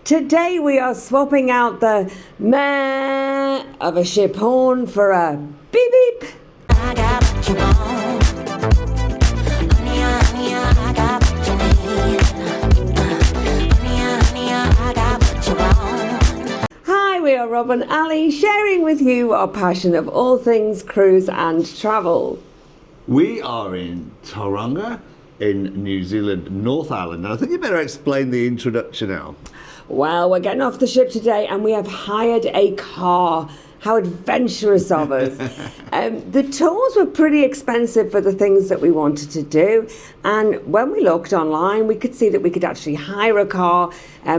Today we are swapping out the meh of a ship horn for a beep beep. I got what you want. Honey, honey, I got what you need. Honey, I got what you want. Hi, we are Rob and Ali, sharing with you our passion of all things cruise and travel. We are in Tauranga in New Zealand, North Island. And I think you better explain the introduction now. Well, we're getting off the ship today and we have hired a car. How adventurous of us. The tours were pretty expensive for the things that we wanted to do. And when we looked online, we could see that we could actually hire a car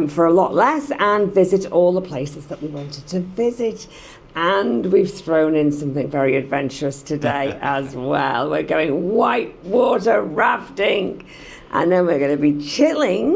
for a lot less and visit all the places that we wanted to visit. And we've thrown in something very adventurous today as well. We're going whitewater rafting. And then we're going to be chilling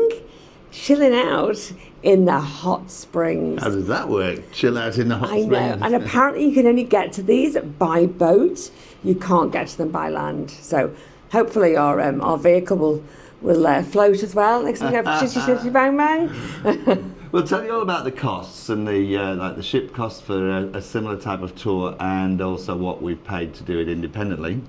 out in the hot springs. How does that work? Chill out in the hot springs? I know, and apparently you can only get to these by boat. You can't get to them by land. So hopefully our vehicle will float as well. Next thing we have shitty shitty bang bang. We'll tell you all about the costs and the ship costs for a similar type of tour, and also what we've paid to do it independently.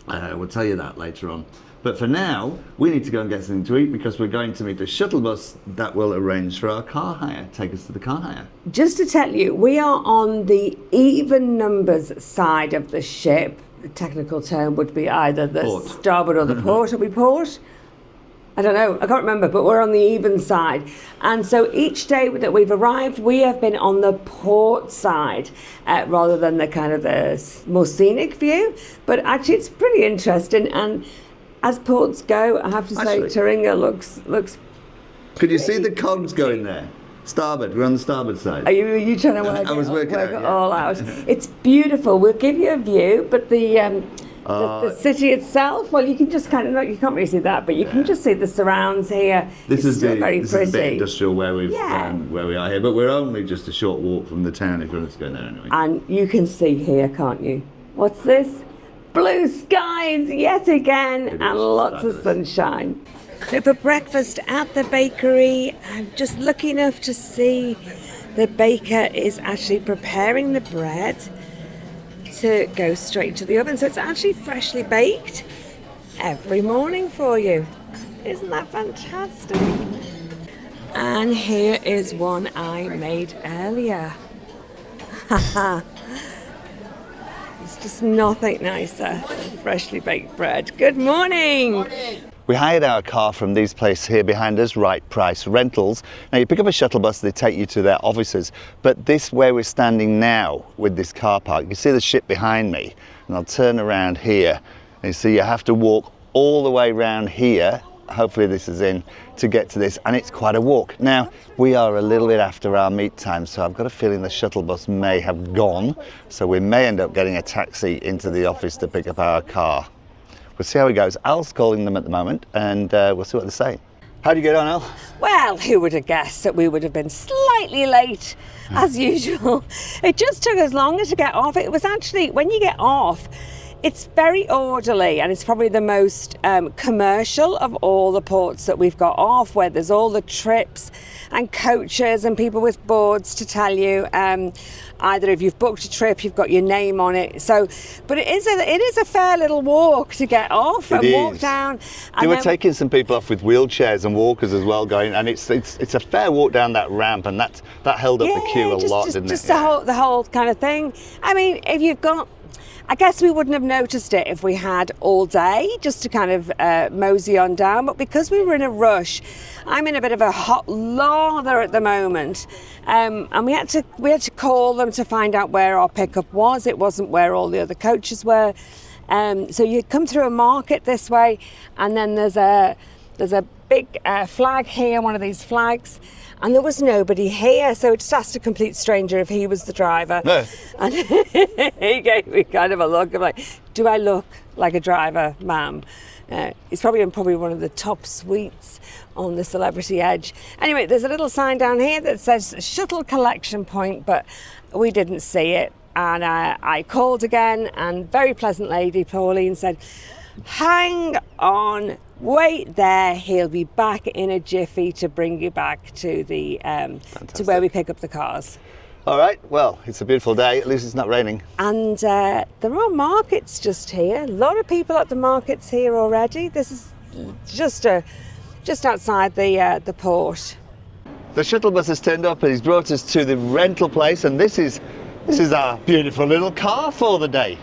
We'll tell you that later on. But for now, we need to go and get something to eat because we're going to meet a shuttle bus that will arrange for our car hire, take us to the car hire. Just to tell you, we are on the even numbers side of the ship. The technical term would be either the Port. starboard or the port. Are we port? I don't know, I can't remember, but we're on the even side. And so each day that we've arrived, we have been on the port side rather than the kind of the more scenic view. But actually it's pretty interesting, and as ports go, I have to say, Tauranga looks. Could you see the cogs going there? Starboard, we're on the starboard side. Are you trying to work it all out? It's beautiful. We'll give you a view, but the city itself, well, you can just kind of, you can't really see that, but you can just see the surrounds here. This is very pretty. This is a bit industrial where we are here, but we're only just a short walk from the town if you want to go there anyway. And you can see here, can't you? What's this? Blue skies yet again, and lots of sunshine. So for breakfast at the bakery, I'm just lucky enough to see the baker is actually preparing the bread to go straight to the oven. So it's actually freshly baked every morning for you. Isn't that fantastic? And here is one I made earlier. Haha. It's just nothing nicer than freshly baked bread. Good morning. We hired our car from these places here behind us, Right Price Rentals. Now you pick up a shuttle bus, they take you to their offices, but this where we're standing now with this car park, you see the ship behind me, and I'll turn around here, and you see you have to walk all the way around here, hopefully this is in, to get to this, and it's quite a walk. Now we are a little bit after our meet time, so I've got a feeling the shuttle bus may have gone, so we may end up getting a taxi into the office to pick up our car. We'll see how it goes. Al's calling them at the moment, and we'll see what they say. How do you get on, Al? Well, who would have guessed that we would have been slightly late, as usual. It just took us longer to get off. It was actually, when you get off, it's very orderly, and it's probably the most commercial of all the ports that we've got off, where there's all the trips and coaches and people with boards to tell you either if you've booked a trip, you've got your name on it. So, but it is a fair little walk to get off and walk down. They were taking some people off with wheelchairs and walkers as well, going, and it's a fair walk down that ramp, and that held up the queue a lot, didn't it? Just the whole kind of thing. I mean, if you've got, I guess we wouldn't have noticed it if we had all day just to kind of mosey on down, but because we were in a rush, I'm in a bit of a hot lather at the moment, and we had to call them to find out where our pickup was. It wasn't where all the other coaches were, so you come through a market this way, and then there's a big flag here, one of these flags. And there was nobody here, so I just asked a complete stranger if he was the driver. No. And he gave me kind of a look. I'm like, do I look like a driver, ma'am? He's probably in one of the top suites on the Celebrity Edge. Anyway, there's a little sign down here that says shuttle collection point, but we didn't see it. And I called again, and very pleasant lady, Pauline, said, hang on wait there. He'll be back in a jiffy to bring you back to the to where we pick up the cars. All right, well, it's a beautiful day. At least it's not raining. And there are markets just here. A lot of people at the markets here already. This is just outside the port. The shuttle bus has turned up and he's brought us to the rental place, and this is our beautiful little car for the day.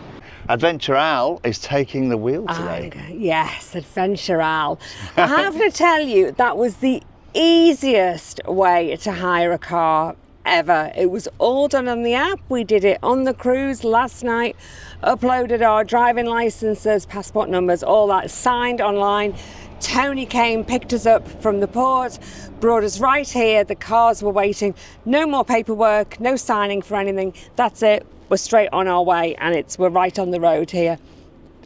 Adventure Al is taking the wheel today. Yes, Adventure Al. I have to tell you, that was the easiest way to hire a car ever. It was all done on the app. We did it on the cruise last night, uploaded our driving licenses, passport numbers, all that, signed online. Tony came, picked us up from the port, brought us right here. The cars were waiting. No more paperwork, no signing for anything. That's it. We're straight on our way, and we're right on the road here.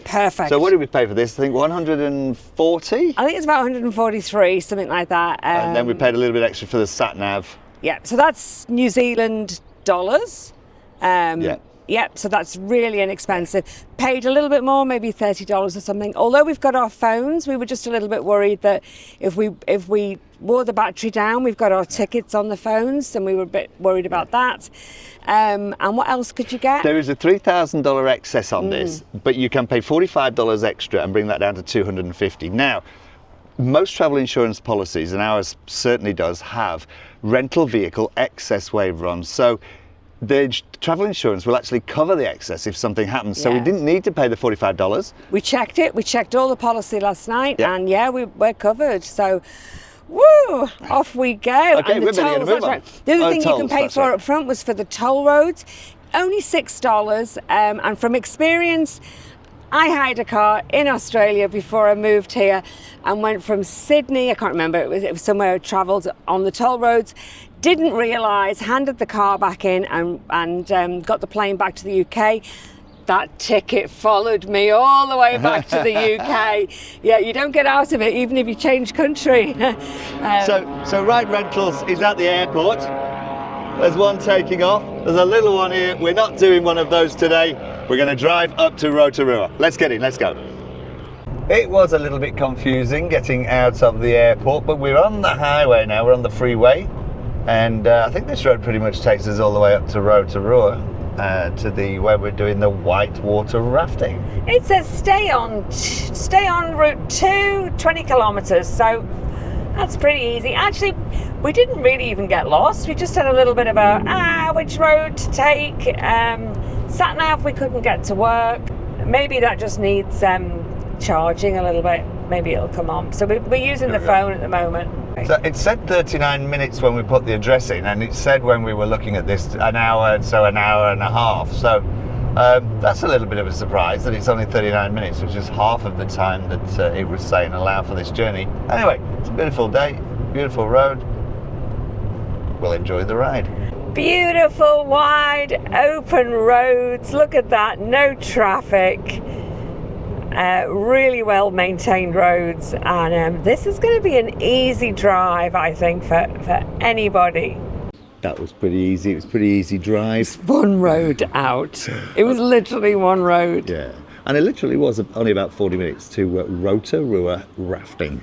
Perfect. So what did we pay for this? I think 140? I think it's about 143, something like that. And then we paid a little bit extra for the sat nav. Yeah, so that's New Zealand dollars. Yep, so that's really inexpensive. Paid a little bit more, maybe $30 or something. Although we've got our phones, we were just a little bit worried that if we wore the battery down, we've got our tickets on the phones, and we were a bit worried about that. And what else could you get? There is a $3,000 excess on this, but you can pay $45 extra and bring that down to $250. Now, most travel insurance policies, and ours certainly does, have rental vehicle excess waiver on. So the travel insurance will actually cover the excess if something happens. So we didn't need to pay the $45. We checked it. We checked all the policy last night, and we're covered. So, woo, off we go. Okay, and we're going to move on. Right. The other thing tolls, you can pay for up front was for the toll roads, only $6. And from experience, I hired a car in Australia before I moved here and went from Sydney, I can't remember, it was somewhere I travelled on the toll roads, didn't realise, handed the car back in and got the plane back to the UK. That ticket followed me all the way back to the UK. Yeah, you don't get out of it even if you change country. So Ride Rentals is at the airport. There's one taking off. There's a little one here. We're not doing one of those today. We're going to drive up to Rotorua. Let's get in, let's go. It was a little bit confusing getting out of the airport, but we're on the highway now, we're on the freeway. And I think this road pretty much takes us all the way up to Rotorua, to where we're doing the whitewater rafting. It says stay on route 2, 20 kilometres, so that's pretty easy. Actually, we didn't really even get lost. We just had a little bit of which road to take. Sat nav, we couldn't get to work. Maybe that just needs charging a little bit. Maybe it'll come on. So we're using the phone at the moment. So it said 39 minutes when we put the address in, and it said when we were looking at this an hour and a half. So that's a little bit of a surprise that it's only 39 minutes, which is half of the time that it was saying allow for this journey. Anyway, it's a beautiful day, beautiful road. We'll enjoy the ride. Beautiful, wide, open roads. Look at that, no traffic. Really well maintained roads, and this is going to be an easy drive, I think, for anybody. That was pretty easy. It was a pretty easy drive. One road out. It was literally one road. Yeah, and it literally was only about 40 minutes to Rotorua rafting.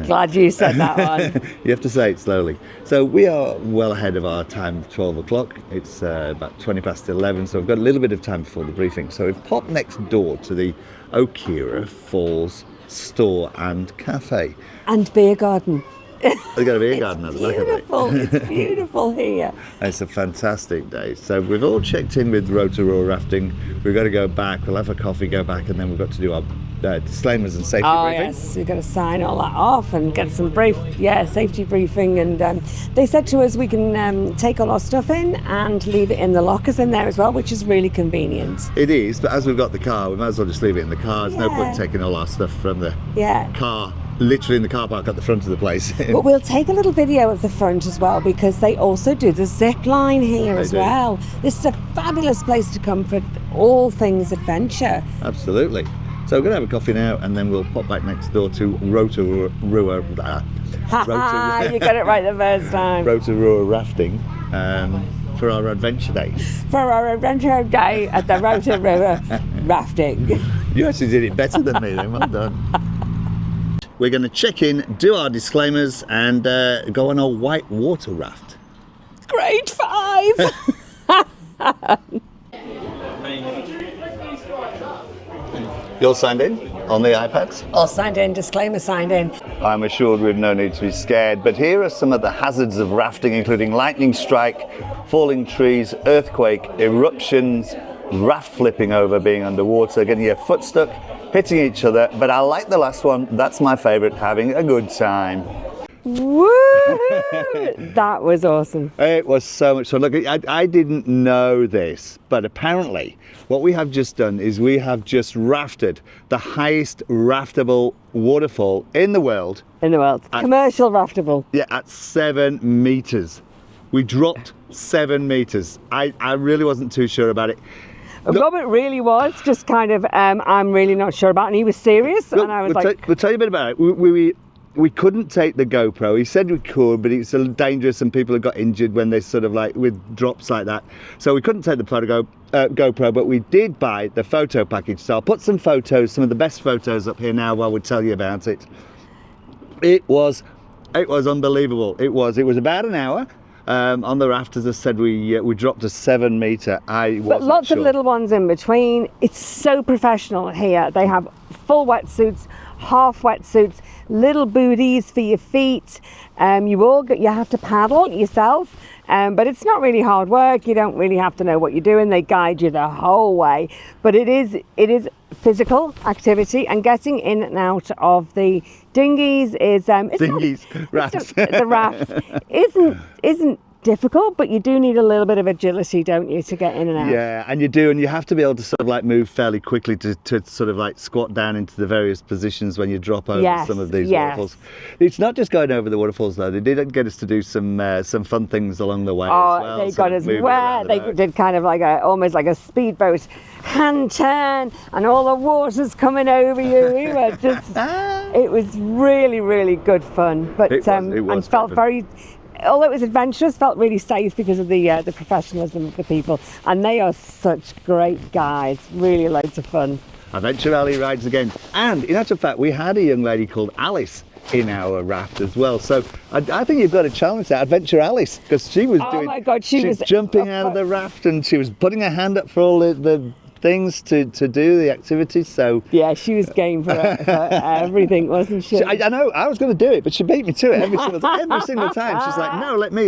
Glad you said that one. You have to say it slowly. So we are well ahead of our time of 12 o'clock. It's about 20 past 11, so we've got a little bit of time before the briefing. So we've popped next door to the Tauranga Falls store and cafe. And beer garden. There's got a beer garden at the back of it. It's beautiful here. It's a fantastic day. So we've all checked in with Rotorua rafting. We've got to go back. We'll have a coffee, go back, and then we've got to do our disclaimers and safety briefing. Yes, we've got to sign all that off and get some safety briefing. And they said to us we can take all our stuff in and leave it in the lockers in there as well, which is really convenient. It is, but as we've got the car, we might as well just leave it in the car. There's no point taking all our stuff from the car, literally in the car park at the front of the place. But we'll take a little video of the front as well, because they also do the zip line here as well. This is a fabulous place to come for all things adventure. Absolutely. So we're going to have a coffee now, and then we'll pop back next door to Rotorua. You got it right the first time. Rotorua rafting for our adventure day. For our adventure day at the Rotorua rafting. You actually did it better than me then, well done. we're going to check in, do our disclaimers, and go on a white water raft. Grade 5. You're signed in on the iPads? All signed in, disclaimer signed in. I'm assured we've no need to be scared, but here are some of the hazards of rafting, including lightning strike, falling trees, earthquake, eruptions, raft flipping over, being underwater, getting your foot stuck, hitting each other. But I like the last one. That's my favourite, having a good time. Woo! That was awesome. It was so much fun. Look, I didn't know this, but apparently what we have just done is we have just rafted the highest raftable waterfall in the world. Commercial raftable. Yeah, at 7 metres. We dropped 7 metres. I really wasn't too sure about it. Robert really was just kind of, I'm really not sure about it. And he was serious. Look, and I was we'll tell you a bit about it. We couldn't take the GoPro. He said we could, but it's dangerous and people have got injured when they sort of like with drops like that. So we couldn't take the GoPro, but we did buy the photo package. So I'll put some photos, some of the best photos up here now while we tell you about it. It was unbelievable. It was about an hour. On the raft, as I said, we dropped a 7 metre. But lots of little ones in between. It's so professional here. They have full wetsuits, half wetsuits, little booties for your feet. You have to paddle yourself, but it's not really hard work. You don't really have to know what you're doing. They guide you the whole way. But it is physical activity, and getting in and out of the dinghies is rafts. The raft isn't difficult, but you do need a little bit of agility, don't you, to get in and out? Yeah, and you do, and you have to be able to sort of like move fairly quickly to sort of like squat down into the various positions when you drop over some of these waterfalls. It's not just going over the waterfalls though. They did get us to do some fun things along the way as well. They got us wet. They did kind of like almost like a speedboat hand turn, and all the water's coming over you. We were just, it was really, really good fun. But it was felt very. Although it was adventurous, felt really safe because of the professionalism of the people, and they are such great guys. Really loads of fun. Adventure Alley rides again, and in actual fact, we had a young lady called Alice in our raft as well. So I think you've got to challenge that, Adventure Alice, because she was she was jumping out of the raft, and she was putting her hand up for all the things to do the activities. So yeah, she was game for everything, wasn't she? I know I was going to do it, but she beat me to it every single time. She's like, no, let me.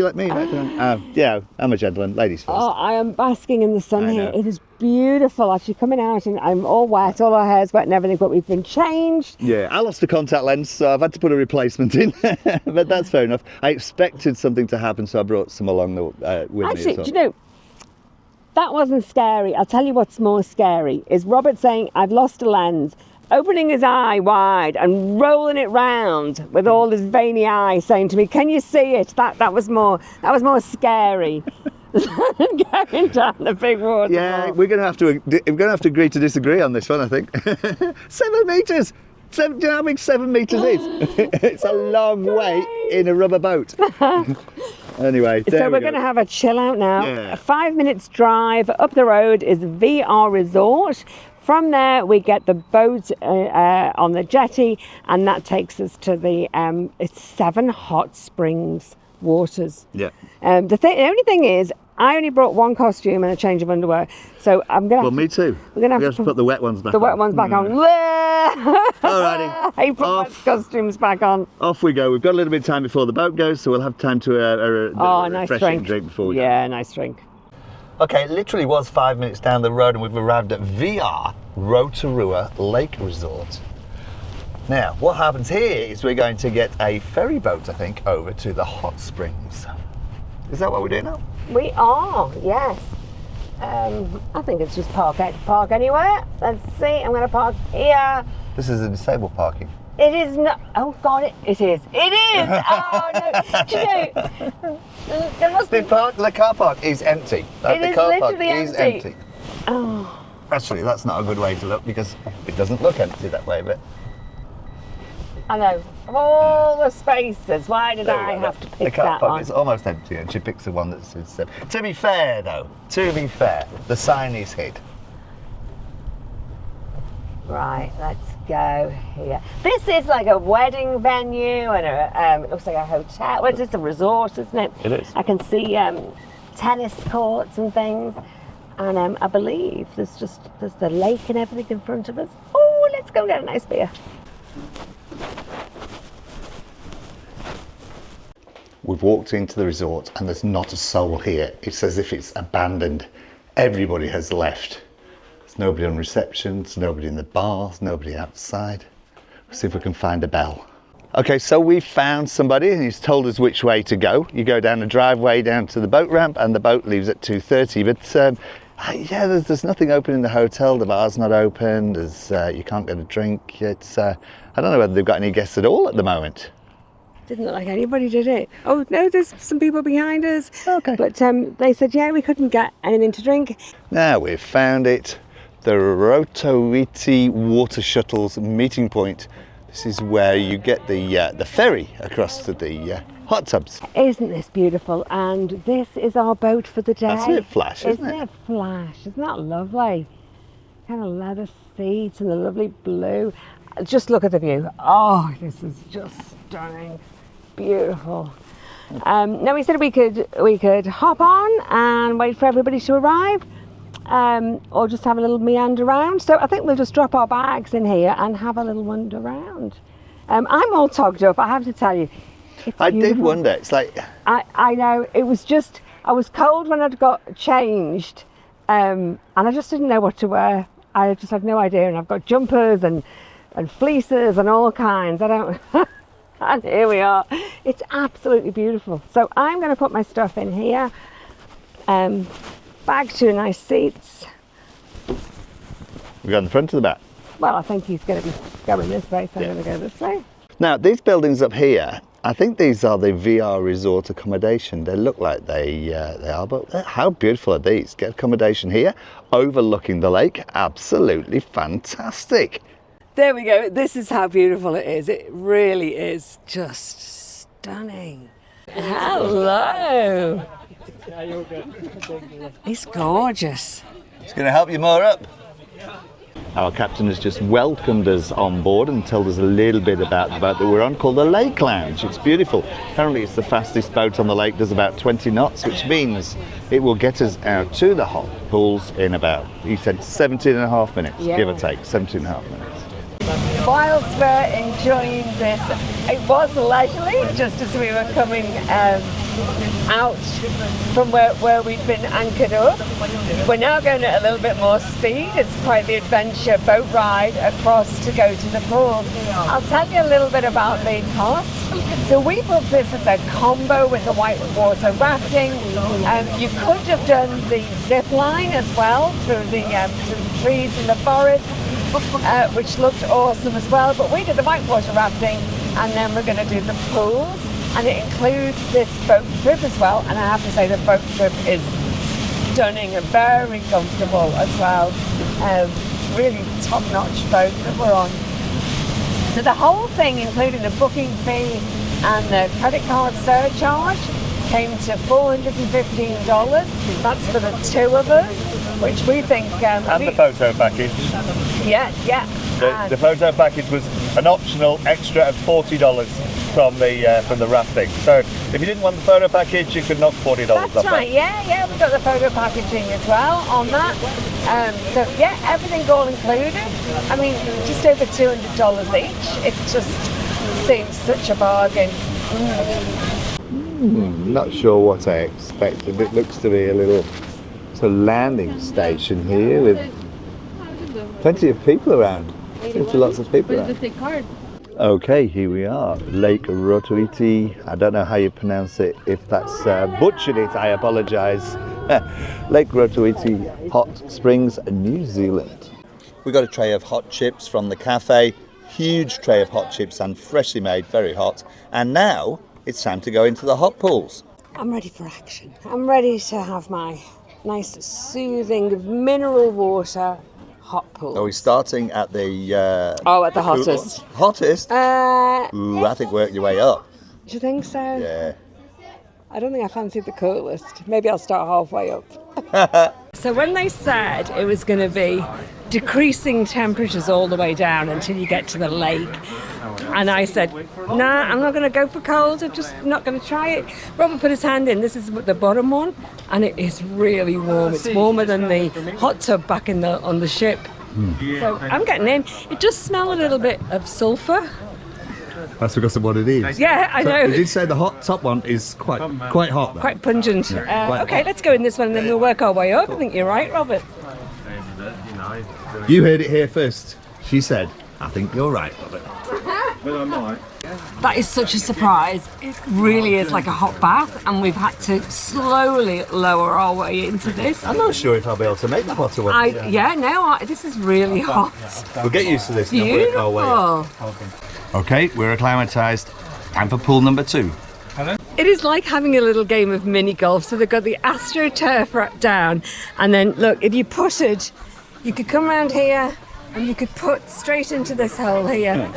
Yeah, I'm a gentleman, ladies first. Oh, I am basking in the sun here. It is beautiful. Actually, coming out, and I'm all wet, all our hair's wet and everything, but we've been changed. Yeah, I lost a contact lens, so I've had to put a replacement in. But that's fair enough. I expected something to happen, so I brought some along with me as well. Do you know, that wasn't scary. I'll tell you what's more scary is Robert saying, I've lost a lens, opening his eye wide and rolling it round with all his veiny eye, saying to me, can you see it? That was more scary than going down the big waterfall. Yeah, we're gonna have to agree to disagree on this one, I think. 7 metres! Do you know how big 7 metres is? It's a long way in a rubber boat. Anyway, so we're going to have a chill out now. Yeah. 5 minutes drive up the road is VR Resort. From there we get the boat on the jetty, and that takes us to the it's 7 hot springs waters. Yeah. The only thing is, I only brought one costume and a change of underwear, so I'm gonna. Well, me too. We're gonna have to put the wet ones back. The wet ones back on. Alrighty. I put my costumes back on. Off we go. We've got a little bit of time before the boat goes, so we'll have time to nice refreshing drink before we go. Yeah, nice drink. Okay, it literally was 5 minutes down the road, and we've arrived at VR Rotorua Lake Resort. Now, what happens here is we're going to get a ferry boat, I think, over to the hot springs. Is that what we're doing now? We are, yes. I think it's just park anywhere. Let's see, I'm going to park here. This is a disabled parking. It is not. Oh God, it is. It is. Oh no. Do you know, there must be. The car park is empty. It is literally empty. Oh. Actually, that's not a good way to look, because it doesn't look empty that way, but. I know. Of all the spaces, why did I have to pick that one? The car park one? is almost empty, and she picks the one that suits them. To be fair, though, the sign is hid. Right, let's go here. This is like a wedding venue and it looks like a hotel. Well, it's just a resort, isn't it? It is. I can see tennis courts and things. And I believe there's the lake and everything in front of us. Oh, let's go get a nice beer. We've walked into the resort and there's not a soul here. It's as if it's abandoned. Everybody has left. There's nobody on reception, there's nobody in the bar, there's nobody outside. We'll see if we can find a bell. Okay, so we've found somebody and he's told us which way to go. You go down the driveway down to the boat ramp and the boat leaves at 2:30. But yeah, there's nothing open in the hotel. The bar's not open. You can't get a drink. It's I don't know whether they've got any guests at all at the moment. Didn't look like anybody, did it? Oh no, there's some people behind us. Okay. But they said, yeah, we couldn't get anything to drink. Now we've found it. The Rotoiti water shuttles meeting point. This is where you get the ferry across to the hot tubs. Isn't this beautiful? And this is our boat for the day. That's it, Flash, isn't it? Flash? Isn't that lovely? Kind of leather seats and the lovely blue. Just look at the view. Oh, this is just stunning. Beautiful. Now we said we could hop on and wait for everybody to arrive. Or just have a little meander around. So I think we'll just drop our bags in here and have a little wander around. I'm all togged up, I have to tell you. I did wonder, it's like... I know, it was just, I was cold when I'd got changed and I just didn't know what to wear. I just had no idea, and I've got jumpers and fleeces and all kinds. I don't... And here we are. It's absolutely beautiful. So I'm going to put my stuff in here. Bag 2 nice seats. We go in the front or the back? Well, I think he's going to be going this way, so I'm going to go this way. Now, these buildings up here, I think these are the VR resort accommodation. They look like they are, but how beautiful are these? Get accommodation here, overlooking the lake. Absolutely fantastic. There we go. This is how beautiful it is. It really is just stunning. Hello. It's gorgeous. It's going to help you moor up. Our captain has just welcomed us on board and told us a little bit about the boat that we're on, called the Lake Lounge. It's beautiful. Apparently it's the fastest boat on the lake, does about 20 knots, which means it will get us out to the hot pools in about, he said, 17 and a half minutes, give or take, 17 and a half minutes. Whilst we're enjoying this, it was leisurely, just as we were coming out from where we'd been anchored up. We're now going at a little bit more speed. It's quite the adventure boat ride across to go to the pool. I'll tell you a little bit about the cost. So we booked this as a combo with the whitewater rafting. You could have done the zip line as well through the trees in the forest. Which looked awesome as well, but we did the whitewater rafting and then we're going to do the pools, and it includes this boat trip as well, and I have to say the boat trip is stunning and very comfortable as well. Really top-notch boat that we're on. So the whole thing, including the booking fee and the credit card surcharge, came to $415. That's for the two of us, which we think... and the photo package. Yeah. The photo package was an optional extra of $40 from the rafting. So if you didn't want the photo package, you could knock $40 off. That's right, yeah, we've got the photo packaging as well on that. So yeah, everything all included. I mean, just over $200 each. It just seems such a bargain. Not sure what I expected. It looks to be a little sort of landing station here with plenty of people around. Seems lots of people around. Okay, here we are, Lake Rotoiti. I don't know how you pronounce it. If that's butchered it, I apologise. Lake Rotoiti, Hot Springs, New Zealand. We got a tray of hot chips from the cafe. Huge tray of hot chips and freshly made, very hot. And now it's time to go into the hot pools. I'm ready for action. I'm ready to have my nice soothing mineral water hot pool. Are we starting at the... at the hottest. Hottest? Ooh, I think work your way up. Do you think so? Yeah. I don't think I fancied the coolest. Maybe I'll start halfway up. So when they said it was going to be decreasing temperatures all the way down until you get to the lake. And I said, nah, I'm not going to go for cold. I'm just not going to try it. Robert put his hand in. This is the bottom one, and it is really warm. It's warmer than the hot tub back on the ship. So I'm getting in. It does smell a little bit of sulphur. That's because of what it is. Yeah, I know. You did say the top one is quite hot, though. Quite pungent. Quite Okay, hot. let's go in this one and then we'll work our way up. I think you're right, Robert. You heard it here first. She said, I think you're right, Robert. That is such a surprise. It really is like a hot bath, and we've had to slowly lower our way into this. I'm not sure if I'll be able to make the hotter one. This is really hot. We'll get used to this and work our way up. Beautiful. Okay, we're acclimatised. Time for pool number 2. It is like having a little game of mini golf. So they've got the AstroTurf down, and then look, if you putted, you could come around here and you could put straight into this hole here.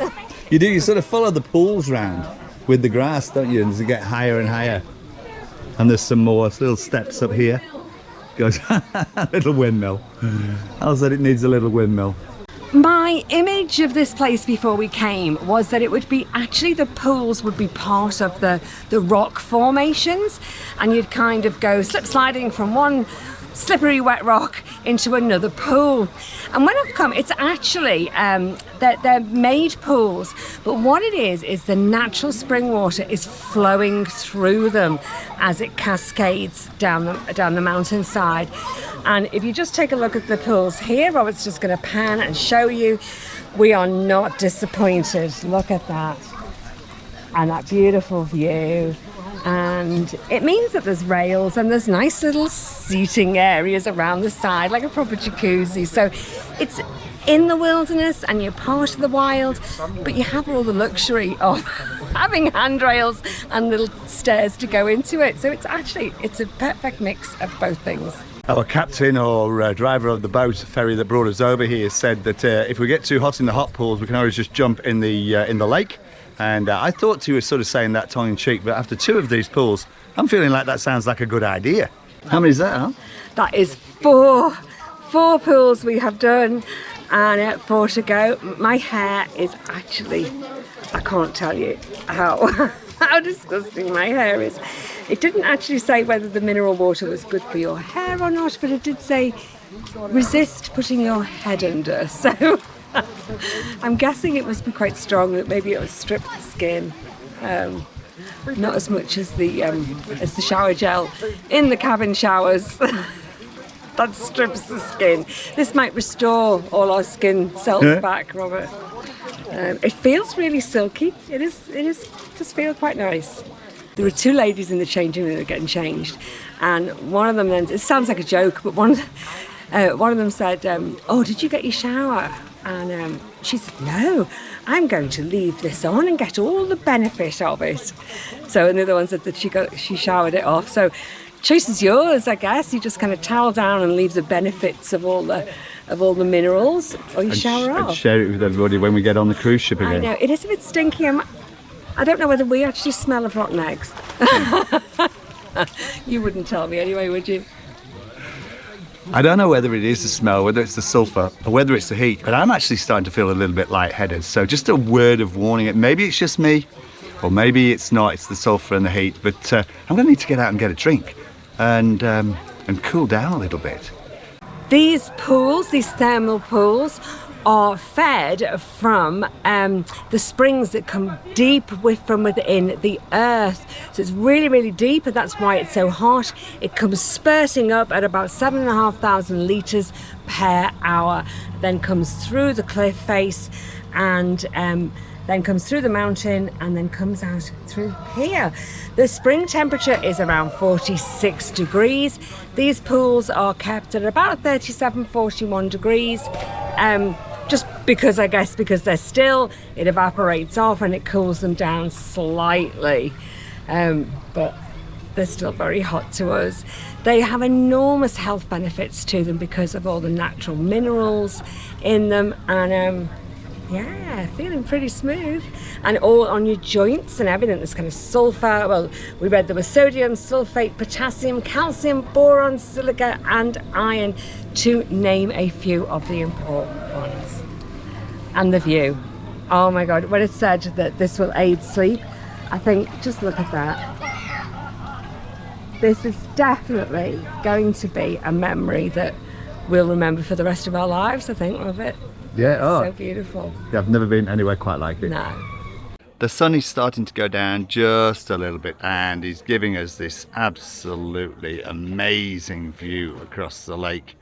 You do, you sort of follow the pools round with the grass, don't you? And as you get higher and higher. And there's some more little steps up here. Goes a little windmill. I said it needs a little windmill. My image of this place before we came was that it would be actually the pools would be part of the rock formations, and you'd kind of go slip sliding from one slippery wet rock into another pool. And when I've come, it's actually they're made pools, but what it is the natural spring water is flowing through them as it cascades down the mountainside. And if you just take a look at the pools here, Robert's just going to pan and show you. We are not disappointed. Look at that, and that beautiful view. And it means that there's rails and there's nice little seating areas around the side, like a proper jacuzzi. So it's in the wilderness and you're part of the wild, but you have all the luxury of having handrails and little stairs to go into it. So it's a perfect mix of both things. Our captain or driver of the boat ferry that brought us over here said that if we get too hot in the hot pools, we can always just jump in the lake. And I thought he was sort of saying that tongue-in-cheek, but after 2 of these pools, I'm feeling like that sounds like a good idea. How many is that, huh? That is 4 pools we have done, and 4 to go. My hair is actually, I can't tell you how disgusting my hair is. It didn't actually say whether the mineral water was good for your hair or not, but it did say resist putting your head under. So I'm guessing it must be quite strong, that maybe it will strip the skin. Not as much as the shower gel in the cabin showers. That strips the skin. This might restore all our skin cells back, Robert. It feels really silky. It does feel quite nice. There were 2 ladies in the changing room that were getting changed, and one of them then, it sounds like a joke, but one of them said, "Oh, did you get your shower?" And she said, "No, I'm going to leave this on and get all the benefit of it." So another one said that she showered it off. So choice is yours, I guess. You just kind of towel down and leave the benefits of all the minerals, or you shower off. And share it with everybody when we get on the cruise ship again. I know, it is a bit stinky. I don't know whether we actually smell of rotten eggs. You wouldn't tell me anyway, would you? I don't know whether it is the smell, whether it's the sulphur, or whether it's the heat, but I'm actually starting to feel a little bit lightheaded. So just a word of warning. Maybe it's just me, or maybe it's not. It's the sulphur and the heat. But I'm going to need to get out and get a drink and cool down a little bit. These pools, these thermal pools, are fed from the springs that come deep from within the earth. So it's really, really deep, and that's why it's so hot. It comes spurting up at about 7,500 litres per hour, then comes through the cliff face and then comes through the mountain and then comes out through here. The spring temperature is around 46 degrees. These pools are kept at about 37, 41 degrees. Just because, I guess, because they're still, it evaporates off and it cools them down slightly. But they're still very hot to us. They have enormous health benefits to them because of all the natural minerals in them, and Yeah, feeling pretty smooth. And all on your joints and everything. There's kind of sulfur. Well, we read there was sodium, sulfate, potassium, calcium, boron, silica, and iron, to name a few of the important ones. And the view. Oh my God, when it said that this will aid sleep, I think, just look at that. This is definitely going to be a memory that we'll remember for the rest of our lives, I think, of it. Yeah, So beautiful. Yeah, I've never been anywhere quite like it. No. The sun is starting to go down just a little bit and is giving us this absolutely amazing view across the lake.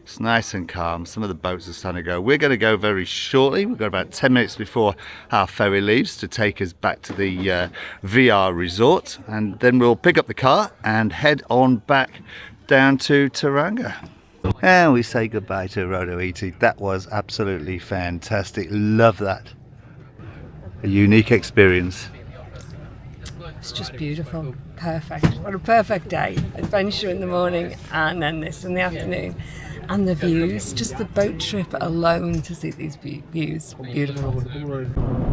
It's nice and calm. Some of the boats are starting to go. We're going to go very shortly. We've got about 10 minutes before our ferry leaves to take us back to the VR resort, and then we'll pick up the car and head on back down to Tauranga. And we say goodbye to Rotoiti. That was absolutely fantastic. Love that. A unique experience. It's just beautiful. Perfect. What a perfect day. Adventure in the morning and then this in the afternoon. And the views, just the boat trip alone to see these views. Beautiful.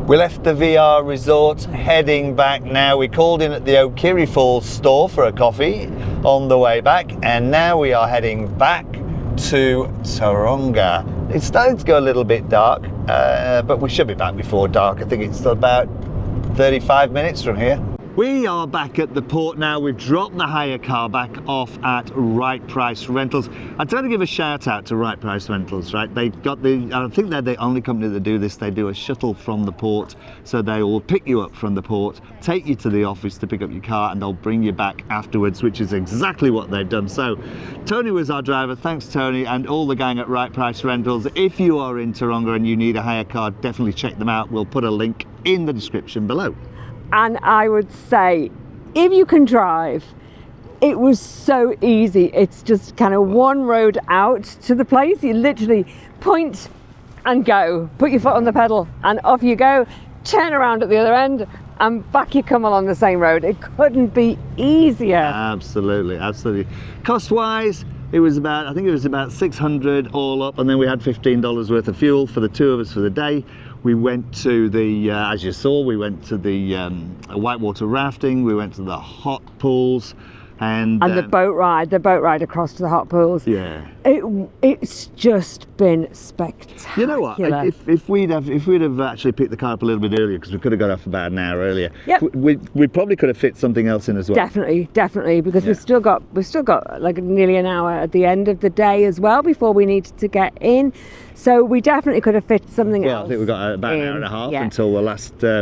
We left the VR resort, heading back now. We called in at the Tutea Falls store for a coffee on the way back, and now we are heading back to Tauranga. It's starting to go a little bit dark, but we should be back before dark. I think it's about 35 minutes from here. We are back at the port now. We've dropped the hire car back off at Right Price Rentals. I'd try to give a shout out to Right Price Rentals, right? They got I think they're the only company that do this. They do a shuttle from the port. So they will pick you up from the port, take you to the office to pick up your car, and they'll bring you back afterwards, which is exactly what they've done. So Tony was our driver. Thanks, Tony, and all the gang at Right Price Rentals. If you are in Tauranga and you need a hire car, definitely check them out. We'll put a link in the description below. And I would say, if you can drive, it was so easy. It's just kind of one road out to the place. You literally point and go, put your foot on the pedal and off you go, turn around at the other end and back you come along the same road. It couldn't be easier. Absolutely, absolutely. Cost-wise, it was I think it was about 600 all up, and then we had $15 worth of fuel for the two of us for the day. We went to the, as you saw, we went to the whitewater rafting, we went to the hot pools, and the boat ride across to the hot pools. Yeah. It's just been spectacular. You know what? If we'd have actually picked the car up a little bit earlier, because we could have got off about an hour earlier. Yep. We probably could have fit something else in as well. Definitely, because we've still got like nearly an hour at the end of the day as well before we needed to get in. So we definitely could have fit something else. Well, I think we've got about an hour and a half yeah. until the last but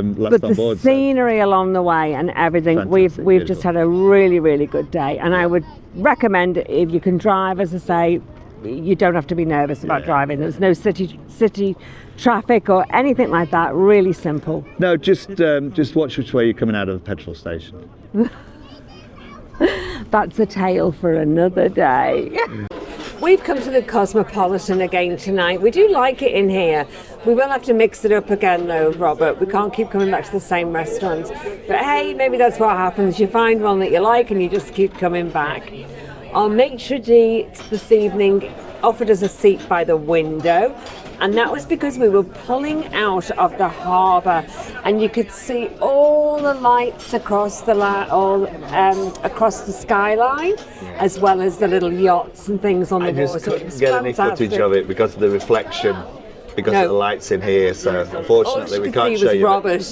on board. The scenery along the way and everything, Fantastic, we've just had a really, really good day. And I would recommend, if you can drive, as I say, you don't have to be nervous about driving. There's no city traffic or anything like that. Really simple. No, just watch which way you're coming out of the petrol station. That's a tale for another day. We've come to the Cosmopolitan again tonight. We do like it in here. We will have to mix it up again though, Robert. We can't keep coming back to the same restaurants. But hey, maybe that's what happens. You find one that you like and you just keep coming back. Our maitre d' this evening offered us a seat by the window, and that was because we were pulling out of the harbour and you could see all the lights across the across the skyline, as well as the little yachts and things on the water. I just So it couldn't was get any fantastic. footage of it because of the reflection, because of the lights in here. So unfortunately, we can't show you. Robert.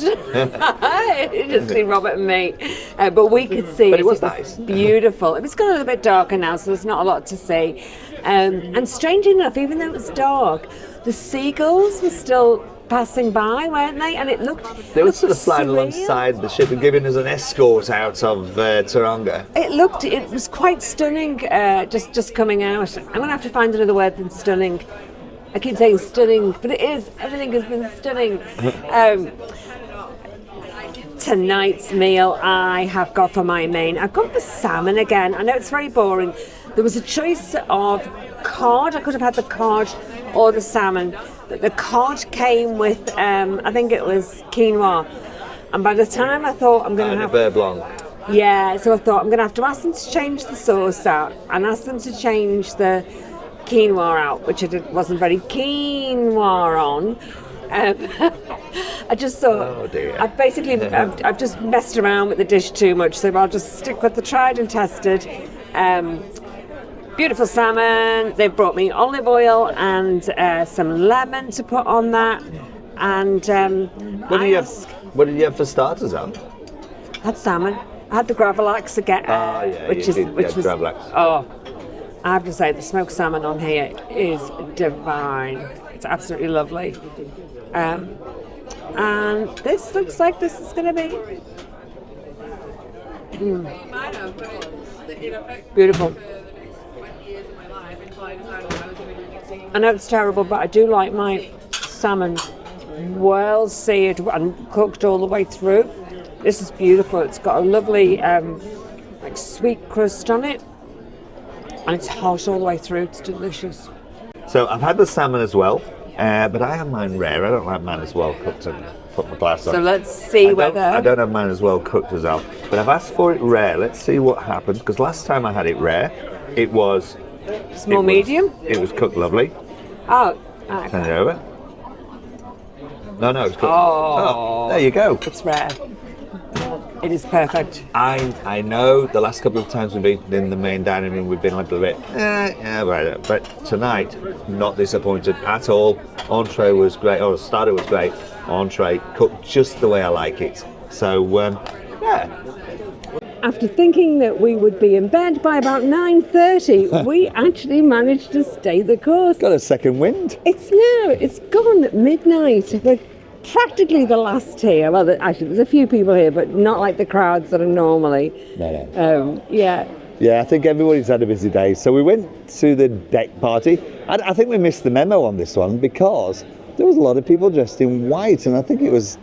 You just see Robert and me, but we could see. But it was nice. Beautiful. It was got a little bit darker now, so there's not a lot to see. And strangely enough, even though it was dark, the seagulls were still passing by, weren't they? And it looked. They were sort of flying surreal. alongside the ship and giving us an escort out of Tauranga. It was quite stunning. Just coming out. I'm gonna have to find another word than stunning. I keep saying stunning, but it is. Everything has been stunning. Tonight's meal I have got for my main. I've gone for salmon again. I know it's very boring. There was a choice of cod. I could have had the cod or the salmon. But the cod came with, I think it was quinoa. And by the time I thought I'm going to have... beurre blanc. Yeah, so I thought I'm going to have to ask them to change the sauce out and ask them to change the quinoa out, which I wasn't very quinoa on. I just thought, Oh, dear. I've just messed around with the dish too much, so I'll just stick with the tried and tested. Beautiful salmon. They've brought me olive oil and some lemon to put on that. And What did you have for starters, Al? I had salmon. I had the gravlax again, which was Gravlax. oh, I have to say the smoked salmon on here is divine. It's absolutely lovely. And this looks like this is going to be beautiful. I know it's terrible, but I do like my salmon well seared and cooked all the way through. This is beautiful. It's got a lovely like sweet crust on it, and it's hot all the way through. It's delicious. So I've had the salmon as well, but I have mine rare. I don't like mine as well cooked and put my glass on. So let's see whether... I don't have mine as well cooked as Al, but I've asked for it rare. Let's see what happens, because last time I had it rare, it was... Small, medium? It was cooked lovely. Oh, Turn it over. No, it's cooked. Oh. There you go. It's rare. It is perfect. I know the last couple of times we've eaten in the main dining room, we've been a little bit, but tonight, not disappointed at all. Entree was great, or the starter was great. Entree cooked just the way I like it. So, yeah. After thinking that we would be in bed by about 9:30, we actually managed to stay the course. Got a second wind. It's gone at midnight. We're practically the last here. Well, actually, there's a few people here, but not like the crowds that are normally. No. Yeah. Yeah, I think everybody's had a busy day. So we went to the deck party. I think we missed the memo on this one because there was a lot of people dressed in white, and I think it was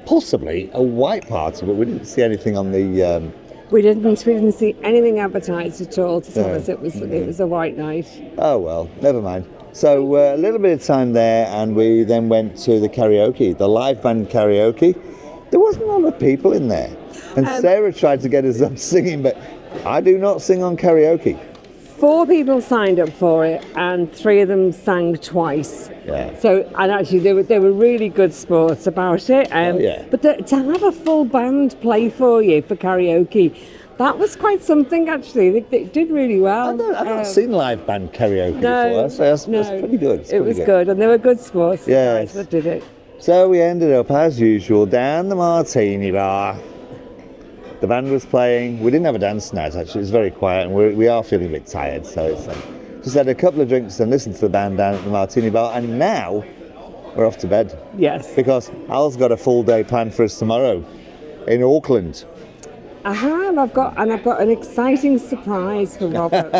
possibly a white party, but we didn't see anything on the... We didn't see anything advertised at all to tell us it was a white night. Oh well, never mind. So a little bit of time there, and we then went to the karaoke, the live band karaoke. There wasn't a lot of people in there, and Sarah tried to get us up singing, but I do not sing on karaoke. 4 people signed up for it, and 3 of them sang twice. Yeah. So, and actually, they were really good sports about it. Yeah. But to have a full band play for you for karaoke, that was quite something. Actually, they did really well. I've not seen live band karaoke before, so that's pretty good. It was good, and they were good sports. Yes. That did it. So we ended up, as usual, down the martini bar. The band was playing. We didn't have a dance tonight, actually. It was very quiet, and we are feeling a bit tired. So it's just had a couple of drinks and listened to the band down at the martini bar, and now we're off to bed. Yes. Because Al's got a full day planned for us tomorrow in Auckland. I have. I've got an exciting surprise for Robert.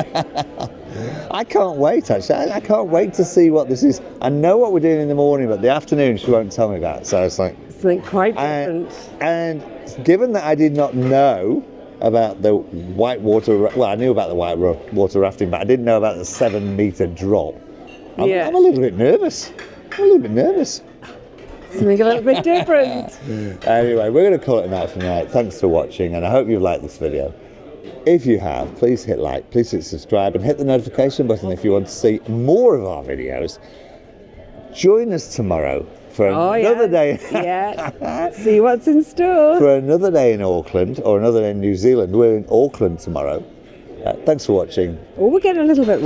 I can't wait, actually. I can't wait to see what this is. I know what we're doing in the morning, but the afternoon she won't tell me about. So it's like... Something quite different. And given that I did not know about the whitewater, well, I knew about the whitewater rafting, but I didn't know about the 7-metre drop. I'm a little bit nervous. Something a little bit different. Anyway, we're going to call it a night for tonight. Thanks for watching, and I hope you've liked this video. If you have, please hit like, please hit subscribe, and hit the notification button if you want to see more of our videos. Join us tomorrow for another day. See what's in store. For another day in Auckland, or another day in New Zealand. We're in Auckland tomorrow. Thanks for watching. Oh, we're getting a little bit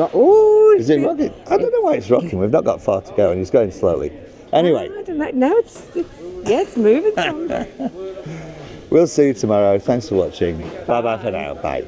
Is it rocking? I don't know why it's rocking. We've not got far to go, and it's going slowly. Anyway. I don't know. No, it's moving. We'll see you tomorrow. Thanks for watching. Bye bye for now. Bye.